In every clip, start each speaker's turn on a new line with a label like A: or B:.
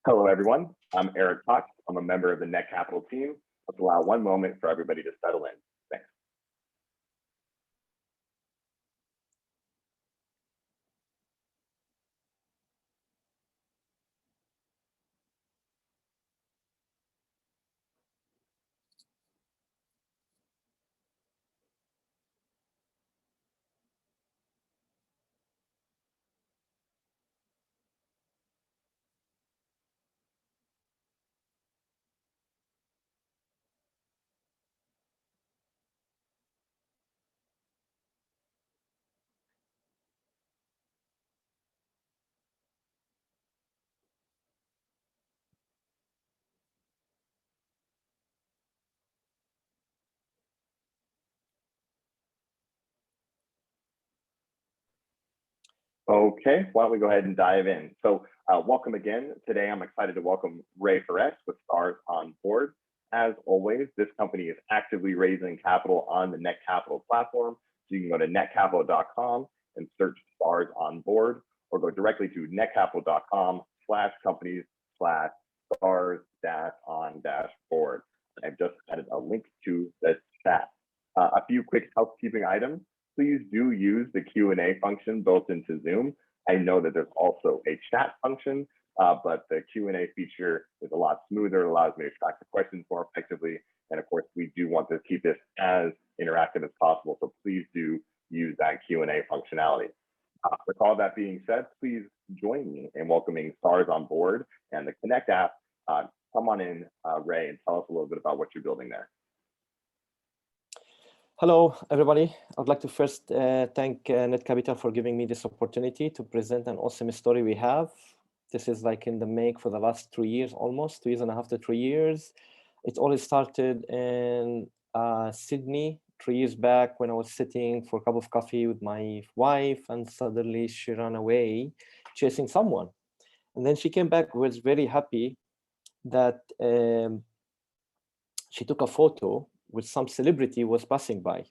A: Hello, everyone. I'm Eric Potts. I'm a member of the Net Capital team. Let's allow one moment for everybody to settle in. Thanks. Okay, why don't we go ahead and dive in? So welcome again. Today, I'm excited to welcome Ray Perez with Stars on Board. As always, this company is actively raising capital on the Net Capital platform. So you can go to netcapital.com and search Stars on Board, or go directly to netcapital.com/companies/stars-on-board. I've just added a link to the chat. A few quick housekeeping items. Please do use the Q&A function built into Zoom. I know that there's also a chat function, but the Q&A feature is a lot smoother. It allows me to track the questions more effectively. And of course, we do want to keep this as interactive as possible. So please do use that Q&A functionality. With all that being said, please join me in welcoming Stars on Board and the Connect app. Come on in, Ray, and tell us a little bit about what you're building there.
B: Hello, everybody. I'd like to first thank Net Capital for giving me this opportunity to present an awesome story we have. This is like in the make for the last 3 years, almost 2.5 to 3 years. It all started in Sydney 3 years back when I was sitting for a cup of coffee with my wife, and suddenly she ran away chasing someone. And then she came back, was very happy that she took a photo with some celebrity was passing by.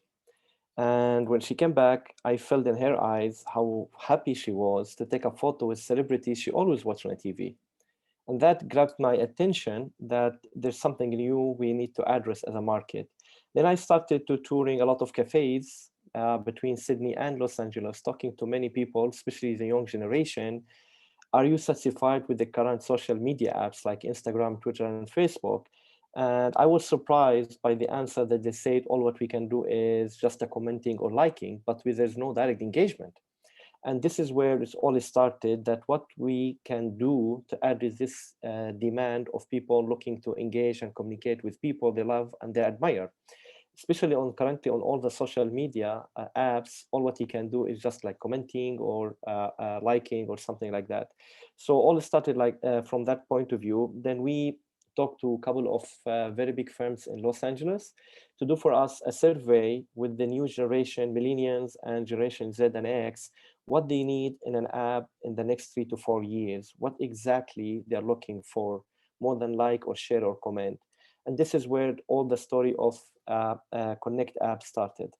B: And when she came back, I felt in her eyes how happy she was to take a photo with celebrities she always watched on TV. And that grabbed my attention that there's something new we need to address as a market. Then I started to touring a lot of cafes between Sydney and Los Angeles, talking to many people, especially the young generation. Are you satisfied with the current social media apps like Instagram, Twitter, and Facebook? And I was surprised by the answer that they said all what we can do is just a commenting or liking, but there's no direct engagement. And this is where it's all started, that what we can do to address this demand of people looking to engage and communicate with people they love and they admire. Especially currently on all the social media apps, all what you can do is just like commenting or liking or something like that. So all started like from that point of view. Then we talked to a couple of very big firms in Los Angeles to do for us a survey with the new generation, millennials and generation Z and X, what they need in an app in the next 3 to 4 years, what exactly they're looking for, more than like or share or comment. And this is where all the story of Connect app started.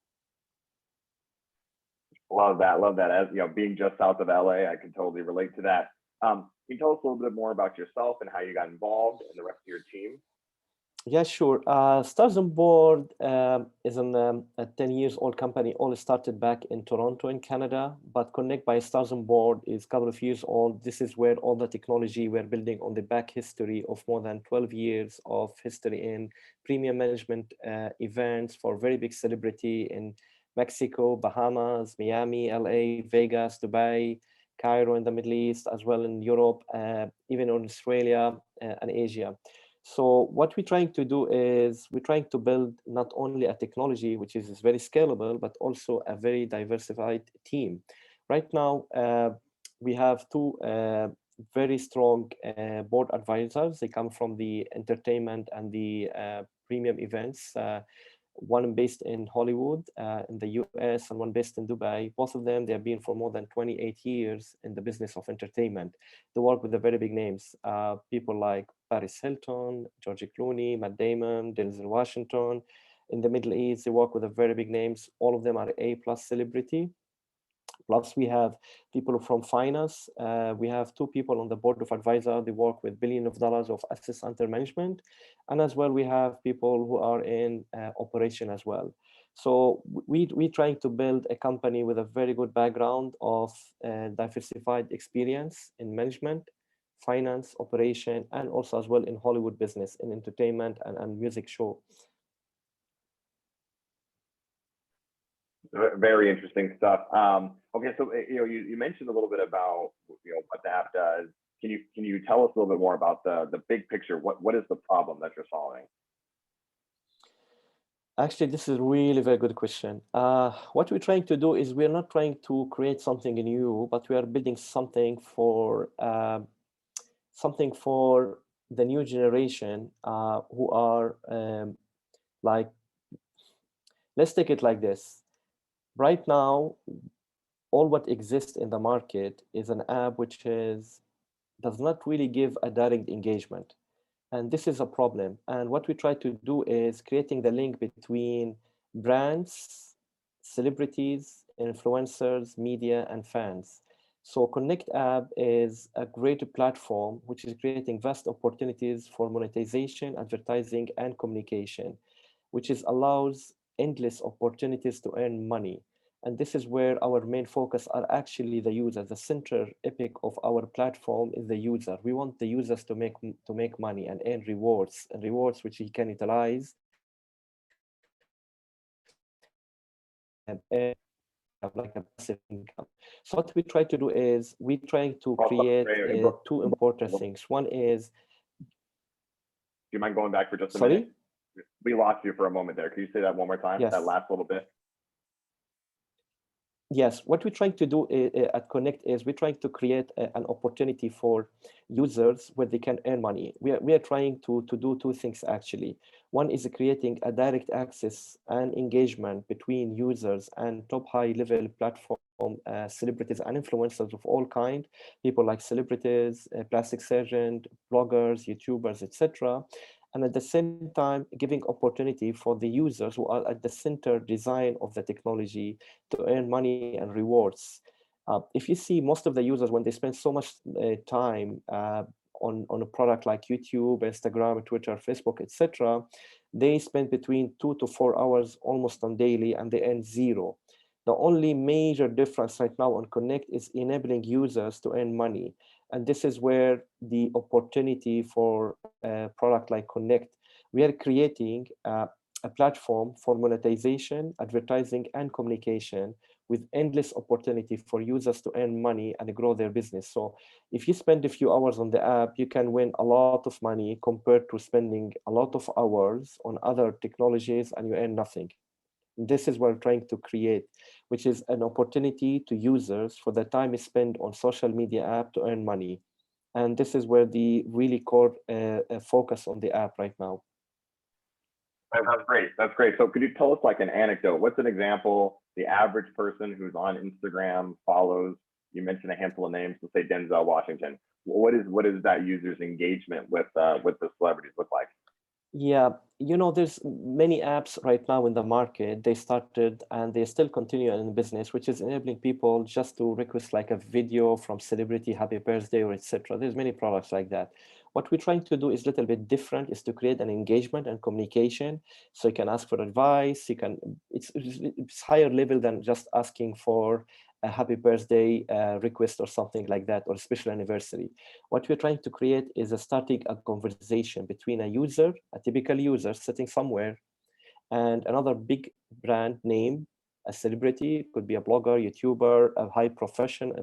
A: Love that. Love that. As you know, being just south of LA, I can totally relate to that. Can you tell us a little bit more about yourself and how you got involved and the rest of your team?
B: Yeah, sure. Stars on Board is a 10 years old company. All started back in Toronto in Canada, but Connect by Stars on Board is a couple of years old. This is where all the technology we're building on the back history of more than 12 years of history in premium management events for very big celebrity in Mexico, Bahamas, Miami, LA, Vegas, Dubai, Cairo in the Middle East, as well in Europe, even in Australia and Asia. So what we're trying to do is we're trying to build not only a technology, which is very scalable, but also a very diversified team. Right now, we have two very strong board advisors. They come from the entertainment and the premium events. One based in Hollywood in the US and one based in Dubai. Both of them, they have been for more than 28 years in the business of entertainment. They work with the very big names, people like Paris Hilton, George Clooney, Matt Damon, Denzel Washington. In the Middle East, they work with the very big names. All of them are A+ celebrity. Plus, we have people from finance. We have 2 people on the board of advisor. They work with billions of dollars of assets under management. And as well, we have people who are in operation as well. So we're trying to build a company with a very good background of diversified experience in management, finance, operation, and also as well in Hollywood business, in entertainment and music show.
A: Very interesting stuff. Okay, so you mentioned a little bit about what the app does. Can you tell us a little bit more about the big picture? What is the problem that you're solving?
B: Actually, this is a really very good question. What we're trying to do is we're not trying to create something new, but we are building something for the new generation who are like, let's take it like this. Right now, all what exists in the market is an app which does not really give a direct engagement. And this is a problem. And what we try to do is creating the link between brands, celebrities, influencers, media, and fans. So Connect app is a great platform which is creating vast opportunities for monetization, advertising, and communication, which allows endless opportunities to earn money. And this is where our main focus are actually the user. The center epic of our platform is the user. We want the users to make money and earn rewards, and rewards which he can utilize and earn like a passive income. So what we try to do is we trying to create 2 important things. One is.
A: Do you mind going back for just a
B: Sorry?
A: minute? We lost you for a moment there. Can you say that one more time?
B: Yes.
A: That last little bit.
B: Yes, what we're trying to do at Connect is we're trying to create an opportunity for users where they can earn money. We are trying to do 2 things actually. One is creating a direct access and engagement between users and top high level platform celebrities and influencers of all kind, people like celebrities, plastic surgeons, bloggers, YouTubers, etc. And at the same time, giving opportunity for the users who are at the center design of the technology to earn money and rewards. If you see most of the users, when they spend so much time on a product like YouTube, Instagram, Twitter, Facebook, etc., they spend between 2 to 4 hours almost on daily, and they earn 0. The only major difference right now on Connect is enabling users to earn money. And this is where the opportunity for a product like Connect, we are creating a platform for monetization, advertising, and communication with endless opportunity for users to earn money and grow their business. So if you spend a few hours on the app, you can win a lot of money compared to spending a lot of hours on other technologies and you earn nothing. This is what we're trying to create, which is an opportunity to users for the time spent on social media app to earn money. And this is where the really core focus on the app right now.
A: That's great. That's great. So could you tell us like an anecdote? What's an example the average person who's on Instagram follows? You mentioned a handful of names, let's say Denzel Washington. What is that user's engagement with the celebrities look like?
B: Yeah, there's many apps right now in the market. They started and they still continue in business, which is enabling people just to request like a video from celebrity, happy birthday, or etc. There's many products like that. What we're trying to do is a little bit different, is to create an engagement and communication. So you can ask for advice. It's higher level than just asking for a happy birthday request or something like that, or a special anniversary. What we're trying to create is starting a conversation between a user, a typical user sitting somewhere, and another big brand name, a celebrity, could be a blogger, YouTuber, a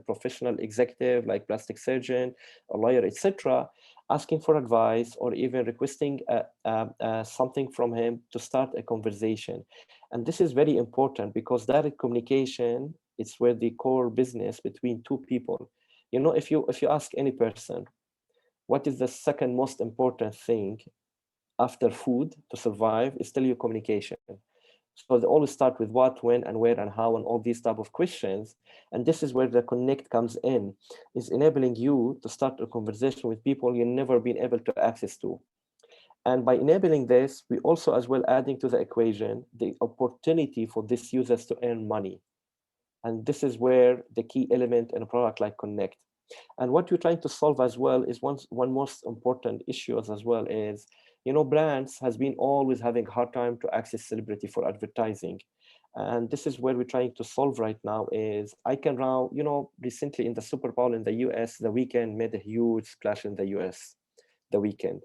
B: professional executive like plastic surgeon, a lawyer, etc., asking for advice or even requesting something from him to start a conversation. And this is very important because direct communication is where the core business between 2 people. If you ask any person, what is the second most important thing after food to survive, is still your communication. So they always start with what, when, and where, and how, and all these type of questions. And this is where the Connect comes in, is enabling you to start a conversation with people you've never been able to access to. And by enabling this, we also as well adding to the equation the opportunity for these users to earn money. And this is where the key element in a product like Connect. And what we're trying to solve as well is one most important issues as well is, brands has been always having a hard time to access celebrity for advertising. And this is where we're trying to solve right now is I can now, recently in the Super Bowl in the US, The Weeknd made a huge splash in the US, The Weeknd.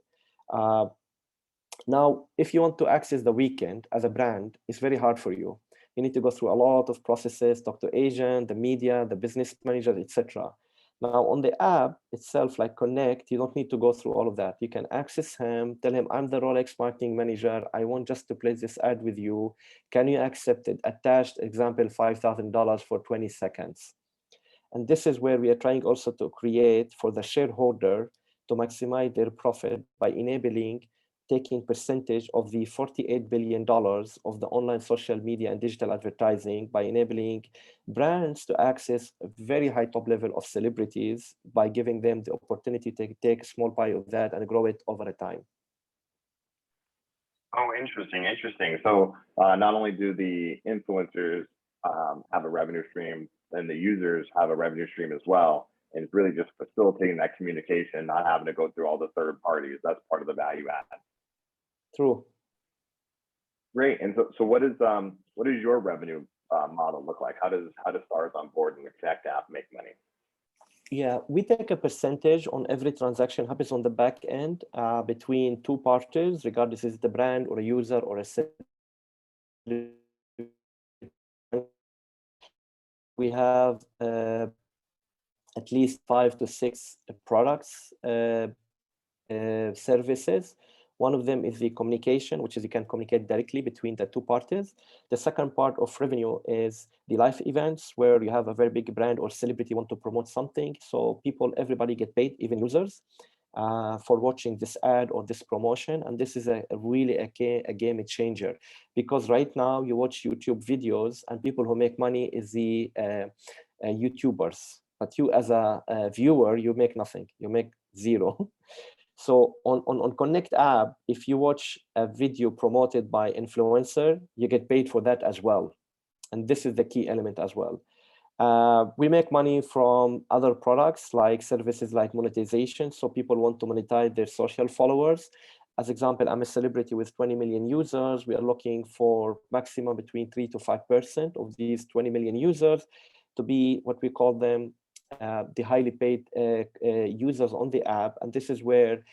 B: Now, if you want to access The Weeknd as a brand, it's very hard for you. You need to go through a lot of processes, talk to agent, the media, the business manager, etc. Now, on the app itself, like Connect, you don't need to go through all of that. You can access him, tell him, I'm the Rolex marketing manager. I want just to place this ad with you. Can you accept it? Attached, example, $5,000 for 20 seconds. And this is where we are trying also to create for the shareholder to maximize their profit by enabling taking percentage of the $48 billion of the online social media and digital advertising by enabling brands to access a very high top level of celebrities by giving them the opportunity to take a small pie of that and grow it over a time.
A: Oh, interesting, interesting. So not only do the influencers have a revenue stream, and the users have a revenue stream as well. And it's really just facilitating that communication, not having to go through all the third parties. That's part of the value add.
B: True.
A: Great. And so what is your revenue model look like? How does Stars on board and the Connect app make money?
B: Yeah, we take a percentage on every transaction happens on the back end between two parties, regardless if it's the brand or a user or a we have at least 5 to 6 products, services. One of them is the communication, which is you can communicate directly between the two parties. The second part of revenue is the live events, where you have a very big brand or celebrity want to promote something. So everybody get paid, even users, for watching this ad or this promotion. And this is really a game changer, because right now you watch YouTube videos and people who make money is the YouTubers. But you as a viewer, you make nothing, you make zero. So on Connect app, if you watch a video promoted by influencer, you get paid for that as well. And this is the key element as well. We make money from other products like services like monetization. So people want to monetize their social followers. As example, I'm a celebrity with 20 million users. We are looking for maximum between 3 to 5% of these 20 million users to be what we call them the highly paid users on the app. And this is where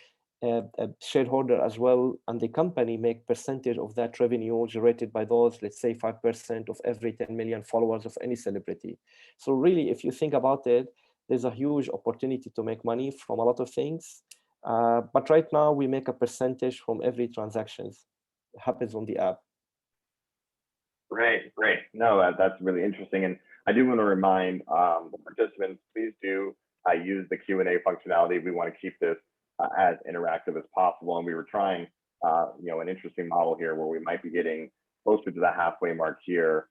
B: a shareholder as well and the company make percentage of that revenue generated by those, let's say 5% of every 10 million followers of any celebrity. So really, if you think about it, there's a huge opportunity to make money from a lot of things. But right now we make a percentage from every transactions happens on the app.
A: Great, great. No, that's really interesting. And I do want to remind the participants, please do use the Q&A functionality. We want to keep this as interactive as possible. And we were trying, an interesting model here where we might be getting closer to the halfway mark here.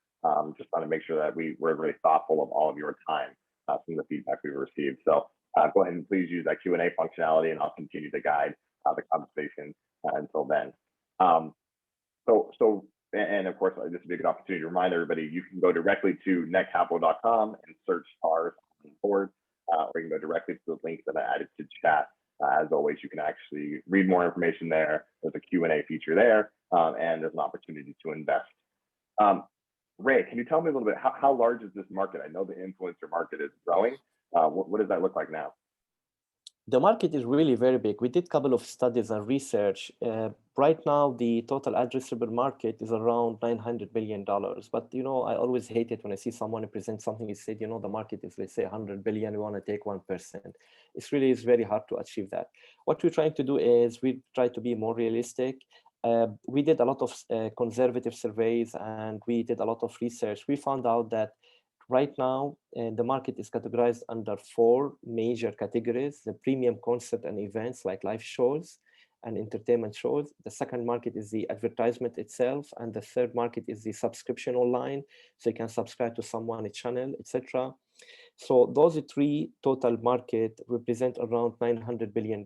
A: Just want to make sure that we're really thoughtful of all of your time from the feedback we've received. So go ahead and please use that Q&A functionality, and I'll continue to guide the conversation until then. And of course, this would be a good opportunity to remind everybody, you can go directly to netcapital.com and search Stars on board, or you can go directly to the link that I added to chat. As always, you can actually read more information there. There's a Q&A feature there, and there's an opportunity to invest. Ray, can you tell me a little bit, how large is this market? I know the influencer market is growing. What does that look like now?
B: The market is really very big. We did a couple of studies and research. Right now, the total addressable market is around $900 billion. But, I always hate it when I see someone present something and said, the market is, let's say, 100 billion, we want to take 1%. It's very hard to achieve that. What we're trying to do is we try to be more realistic. We did a lot of conservative surveys, and we did a lot of research. We found out that right now, the market is categorized under 4 major categories: the premium concert and events like live shows and entertainment shows. The second market is the advertisement itself. And the third market is the subscription online. So you can subscribe to someone, a channel, etc. So those 3 total market represent around $900 billion.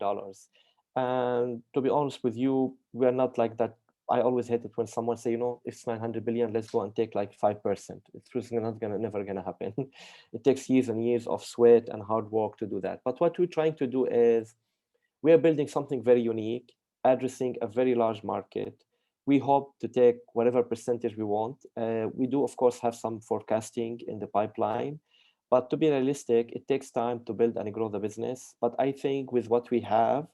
B: And to be honest with you, we're not like that I always hate it when someone say, it's 900 billion, let's go and take like 5%. It's never gonna happen. It takes years and years of sweat and hard work to do that. But what we're trying to do is we are building something very unique, addressing a very large market. We hope to take whatever percentage we want. We do, of course, have some forecasting in the pipeline, but to be realistic, it takes time to build and grow the business. But I think with what we have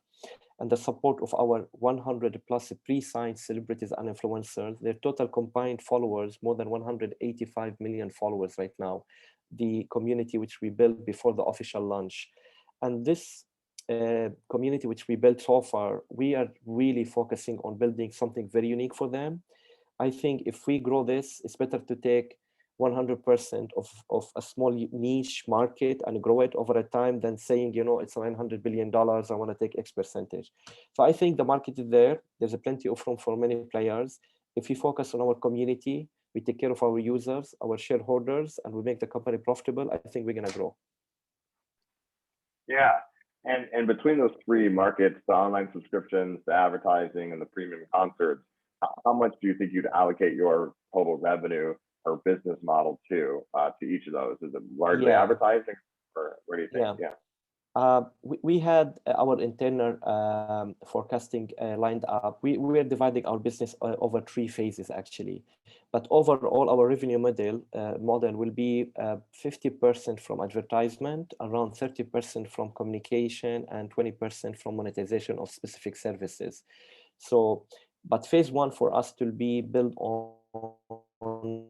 B: and the support of our 100 plus pre-signed celebrities and influencers, their total combined followers, more than 185 million followers right now, the community which we built before the official launch. And this community which we built so far, we are really focusing on building something very unique for them. I think if we grow this, it's better to take 100% of a small niche market and grow it over a time than saying, it's $900 billion, I want to take X percentage. So I think the market is there. There's a plenty of room for many players. If we focus on our community, we take care of our users, our shareholders, and we make the company profitable, I think we're going to grow.
A: Yeah. And between those three markets, the online subscriptions, the advertising, and the premium concerts, how much do you think you'd allocate your total revenue or business model to each of those? Is it largely advertising, or what do you think?
B: We had our internal forecasting lined up. We were dividing our business over 3 phases actually, but overall our revenue model will be 50% from advertisement, around 30% from communication, and 20% from monetization of specific services. So, but phase 1 for us will be built on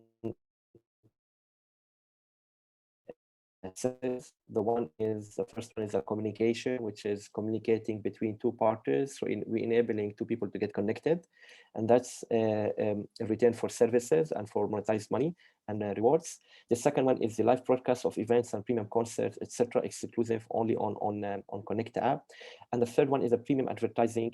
B: the first one is a communication, which is communicating between 2 parties. So we're enabling 2 people to get connected, and that's a return for services and for monetized money and rewards. The second one is the live broadcast of events and premium concerts, etc., exclusive only on Connect app. And the third one is a premium advertising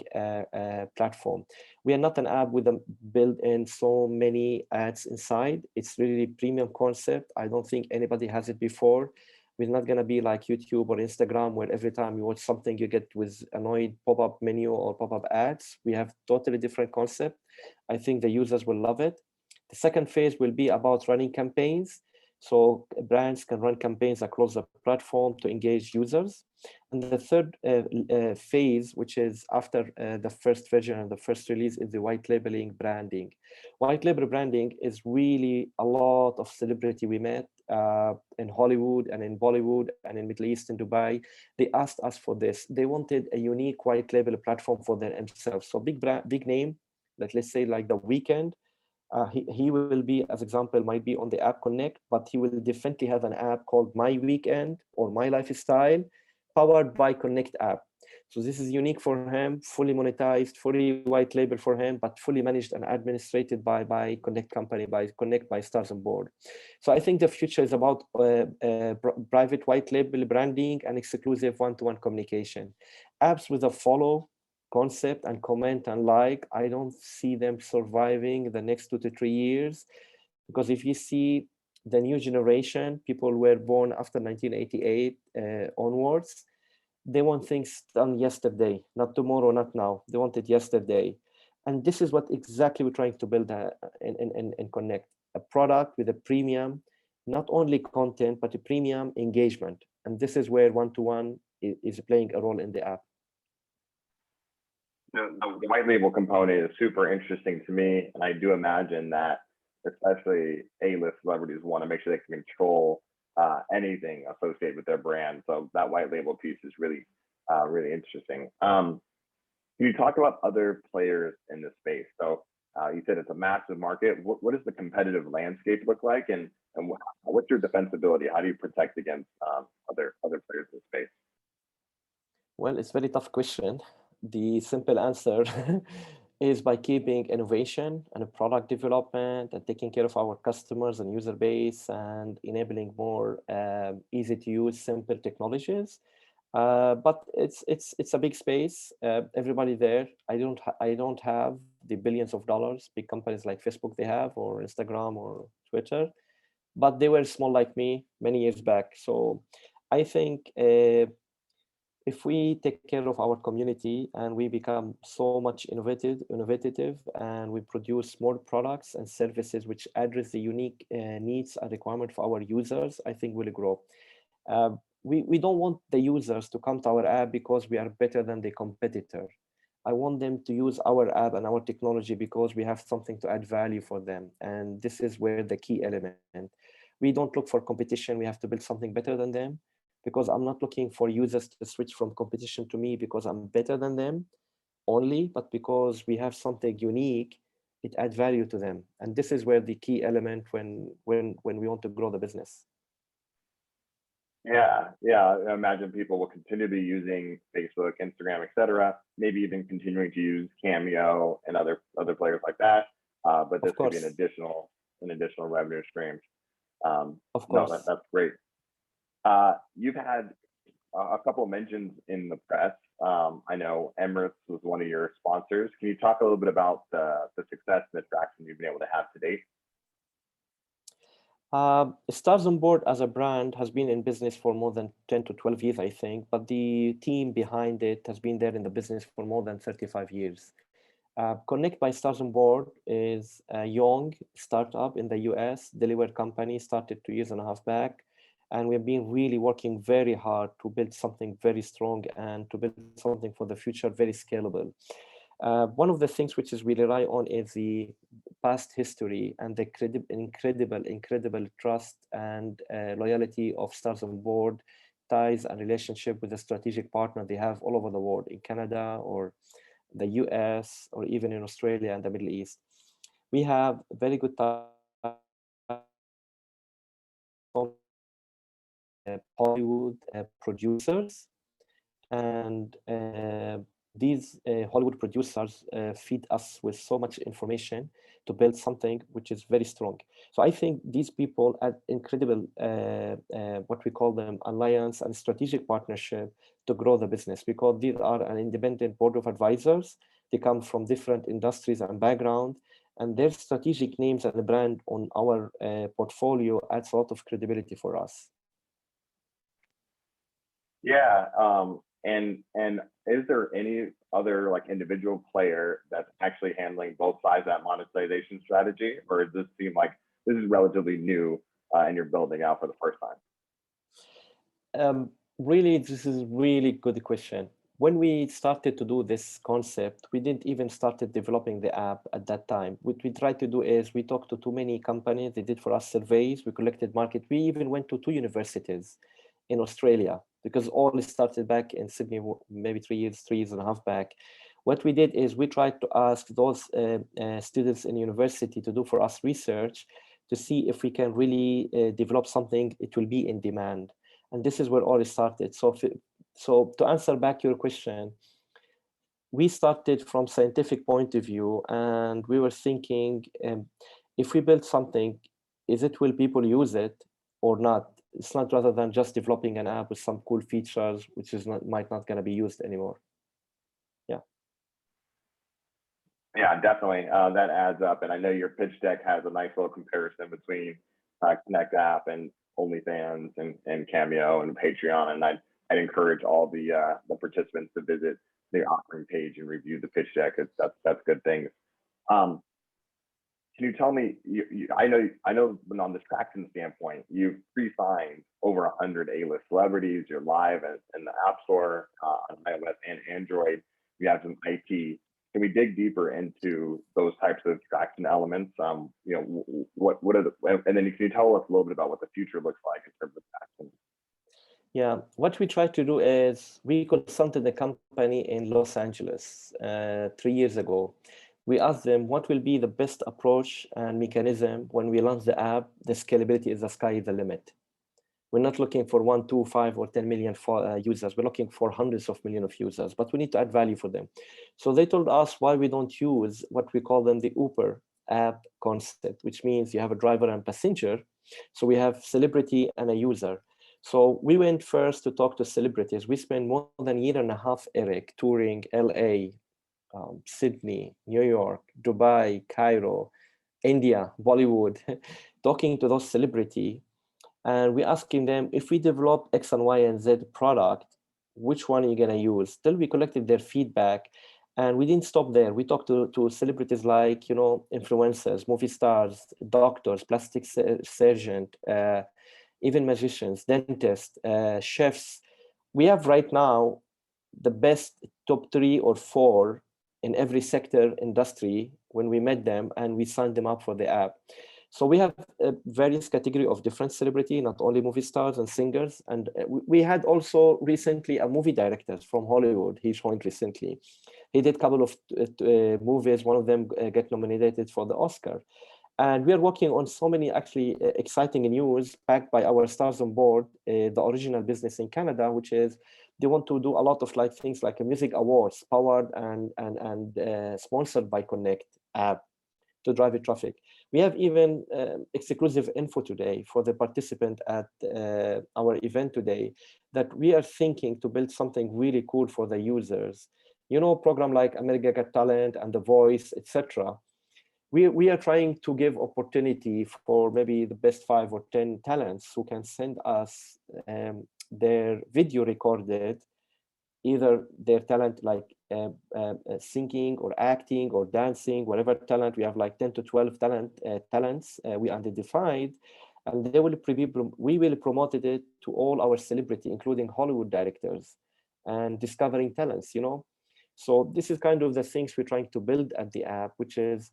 B: platform. We are not an app with a built-in so many ads inside. It's really premium concept. I don't think anybody has it before. We're not going to be like YouTube or Instagram, where every time you watch something you get with annoyed pop-up menu or pop-up ads. We have totally different concept. I think the users will love it. The second phase will be about running campaigns. So brands can run campaigns across the platform to engage users. And the third phase, which is after the first version and the first release, is the white labeling branding. White label branding is really a lot of celebrity we met in Hollywood and in Bollywood and in Middle East and Dubai. They asked us for this. They wanted a unique white label platform for themselves. So big name, like let's say like The Weeknd. He will be, as example, might be on the app Connect, but he will definitely have an app called My Weekend or My Lifestyle, powered by Connect app. So this is unique for him, fully monetized, fully white label for him, but fully managed and administrated by Connect company, by Connect, by Stars on Board. So I think the future is about private white label branding and exclusive one-to-one communication. Apps with a follow concept and comment and like, I don't see them surviving the next 2 to 3 years, because if you see the new generation, people were born after 1988 onwards, they want things done yesterday, not tomorrow, not now. They want it yesterday. And this is what exactly we're trying to build in Connect, a product with a premium, not only content, but a premium engagement. And this is where one-to-one is playing a role in the app.
A: The white label component is super interesting to me, and I do imagine that especially A-list celebrities want to make sure they can control anything associated with their brand. So that white label piece is really, really interesting. Can you talk about other players in this space? So you said it's a massive market. What does the competitive landscape look like, and what's your defensibility? How do you protect against other players in the space?
B: Well, it's a very tough question. The simple answer is by keeping innovation and product development and taking care of our customers and user base and enabling more easy to use, simple technologies. But it's a big space. Everybody there. I don't have the billions of dollars big companies like Facebook they have, or Instagram or Twitter, but they were small like me many years back. So I think if we take care of our community and we become so much innovative, and we produce more products and services which address the unique needs and requirement for our users, I think we'll grow. Uh, we don't want the users to come to our app because we are better than the competitor. I want them to use our app and our technology because we have something to add value for them. And this is where the key element. We don't look for competition. We have to build something better than them, because I'm not looking for users to switch from competition to me because I'm better than them only, but because we have something unique, it adds value to them. And this is where the key element when we want to grow the business.
A: Yeah. I imagine people will continue to be using Facebook, Instagram, etc. Maybe even continuing to use Cameo and other players like that. But this
B: Of
A: could be
B: course,
A: an additional revenue stream.
B: of
A: No,
B: course.
A: that's great. You've had a couple of mentions in the press. I know Emirates was one of your sponsors. Can you talk a little bit about the success and the traction you've been able to have to date?
B: Stars on Board as a brand has been in business for more than 10 to 12 years, I think, but the team behind it has been there in the business for more than 35 years. Connect by Stars on Board is a young startup in the US, delivery company, started 2 years and a half back. And we've been really working very hard to build something very strong and to build something for the future, very scalable. One of the things which is we rely on is the past history and the incredible trust and loyalty of Stars on Board, ties and relationship with a strategic partner they have all over the world, in Canada or the US, or even in Australia and the Middle East. We have very good Hollywood producers, and these Hollywood producers feed us with so much information to build something which is very strong. So I think these people add incredible, what we call them, alliance and strategic partnership to grow the business, because these are an independent board of advisors. They come from different industries and background, and their strategic names and the brand on our portfolio adds a lot of credibility for us.
A: Yeah. And is there any other like individual player that's actually handling both sides of that monetization strategy, or does this seem like this is relatively new and you're building out for the first time?
B: Really, this is really good question. When we started to do this concept, we didn't even started developing the app at that time. What we tried to do is we talked to too many companies. They did for us surveys. We collected market. We even went to 2 universities in Australia, because all started back in Sydney, maybe 3 years and a half back. What we did is we tried to ask those students in university to do for us research to see if we can really develop something, it will be in demand. And this is where all started. So to answer back your question, we started from scientific point of view, and we were thinking, if we build something, will people use it or not? It's not, rather than just developing an app with some cool features, which is might not going to be used anymore. Yeah.
A: Yeah, definitely. That adds up. And I know your pitch deck has a nice little comparison between Connect app and OnlyFans and Cameo and Patreon. And I'd encourage all the participants to visit the offering page and review the pitch deck. That's good things. Um, can you tell me? I know, on the traction standpoint, you've pre-signed over 100 A-list celebrities. You're live in the App Store on iOS and Android. You have some IP. Can we dig deeper into those types of traction elements? What are the, and then can you tell us a little bit about what the future looks like in terms of traction?
B: Yeah, what we tried to do is we consulted a company in Los Angeles 3 years ago. We asked them what will be the best approach and mechanism when we launch the app. The scalability is the sky is the limit. We're not looking for 1, 2, 5, or 10 million users. We're looking for hundreds of millions of users, but we need to add value for them. So they told us why we don't use what we call them the Uber app concept, which means you have a driver and passenger. So we have celebrity and a user. So we went first to talk to celebrities. We spent more than a year and a half, Eric, touring LA, Sydney, New York, Dubai, Cairo, India, Bollywood, talking to those celebrities. And we're asking them, if we develop X and Y and Z product, which one are you gonna use? Till we collected their feedback, and we didn't stop there. We talked to celebrities like, you know, influencers, movie stars, doctors, plastic surgeon, even magicians, dentists, chefs. We have right now the best top 3 or 4 in every sector industry when we met them and we signed them up for the app. So we have various category of different celebrity, not only movie stars and singers. And we had also recently a movie director from Hollywood. He joined recently. He did a couple of movies. One of them get nominated for the Oscar. And we are working on so many actually exciting news backed by our stars on board, the original business in Canada, which is they want to do a lot of like things like a music awards powered and sponsored by Connect app to drive traffic. We have even exclusive info today for the participant at our event today that we are thinking to build something really cool for the users. You know, program like America Got Talent and The Voice, etc. We are trying to give opportunity for maybe the best 5 or 10 talents who can send us their video recorded, either their talent like singing or acting or dancing, whatever talent. We have like 10 to 12 talents we identified, and we will promote it to all our celebrity, including Hollywood directors and discovering talents, you know. So this is kind of the things we're trying to build at the app, which is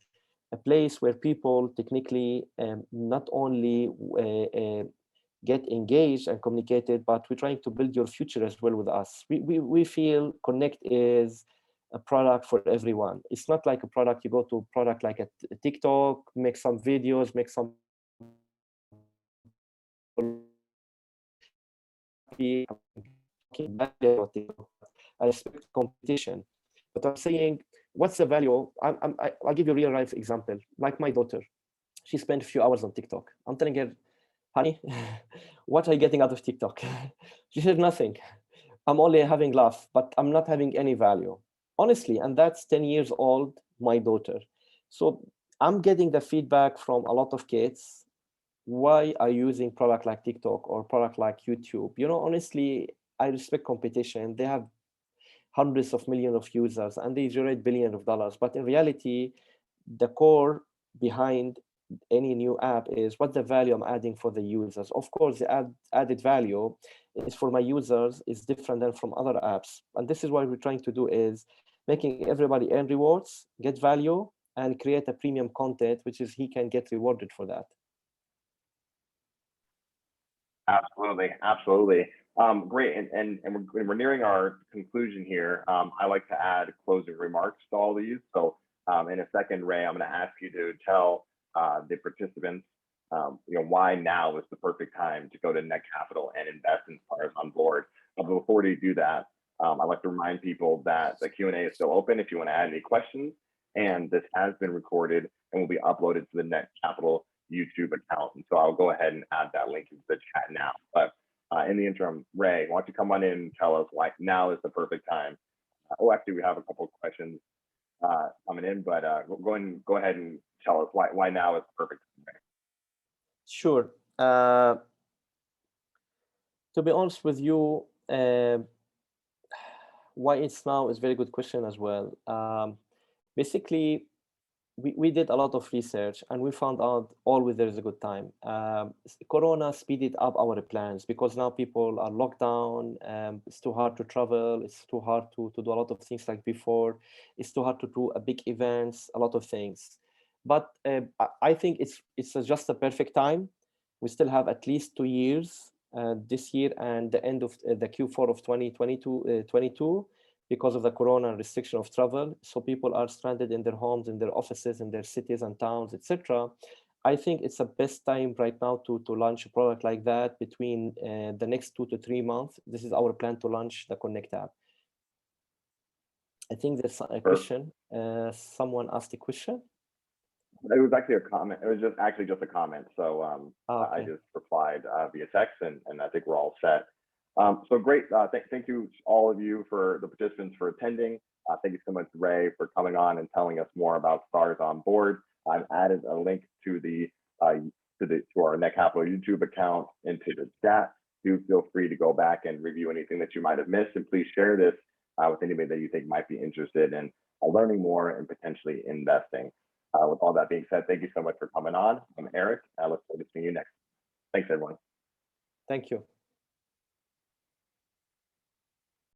B: a place where people technically not only get engaged and communicated, but we're trying to build your future as well with us. We feel Connect is a product for everyone. It's not like a product, you go to a product like a TikTok, make some videos, make some I respect competition, but I'm saying, what's the value? I'll give you a real life example. Like my daughter, she spent a few hours on TikTok. I'm telling her, honey, what are you getting out of TikTok? She said, nothing. I'm only having laugh, but I'm not having any value. Honestly, and that's 10 years old, my daughter. So I'm getting the feedback from a lot of kids. Why are you using product like TikTok or product like YouTube? You know, honestly, I respect competition. They have hundreds of millions of users and they generate billions of dollars. But in reality, the core behind any new app is what the value I'm adding for the users. Of course, the added value is for my users is different than from other apps. And this is what we're trying to do is making everybody earn rewards, get value, and create a premium content, which is he can get rewarded for that.
A: Absolutely, absolutely. Great, and we're nearing our conclusion here. I like to add closing remarks to all these. So in a second, Ray, I'm going to ask you to tell the participants, why now is the perfect time to go to Net Capital and invest in Stars on board. But before we do that, I'd like to remind people that the Q&A is still open if you want to add any questions. And this has been recorded and will be uploaded to the Net Capital YouTube account. And so I'll go ahead and add that link into the chat now. But in the interim, Ray, why don't you come on in and tell us why now is the perfect time? Actually, we have a couple of questions coming in, but go ahead and tell us why now is the perfect time.
B: Sure. To be honest with you, why it's now is a very good question as well. Basically, we did a lot of research and we found out always there is a good time. Corona speeded up our plans because now people are locked down. It's too hard to travel. It's too hard to do a lot of things like before. It's too hard to do a big events, a lot of things. But I think it's just a perfect time. We still have at least 2 years this year and the end of the Q4 of 2022, because of the corona restriction of travel. So people are stranded in their homes, in their offices, in their cities and towns, etc. I think it's the best time right now to launch a product like that between the next 2 to 3 months. This is our plan to launch the Connect app. I think there's a question. Someone asked a question.
A: It was actually a comment. It was just a comment. So
B: Okay.
A: I just replied via text, and I think we're all set. So great. Thank you all of you for the participants for attending. Thank you so much, Ray, for coming on and telling us more about Stars on Board. I've added a link to our Net Capital YouTube account into the chat. do feel free to go back and review anything that you might have missed, and please share this with anybody that you think might be interested in learning more and potentially investing. With all that being said, thank you so much for coming on. I'm Eric. I look forward to seeing you next. Thanks, everyone.
B: Thank you.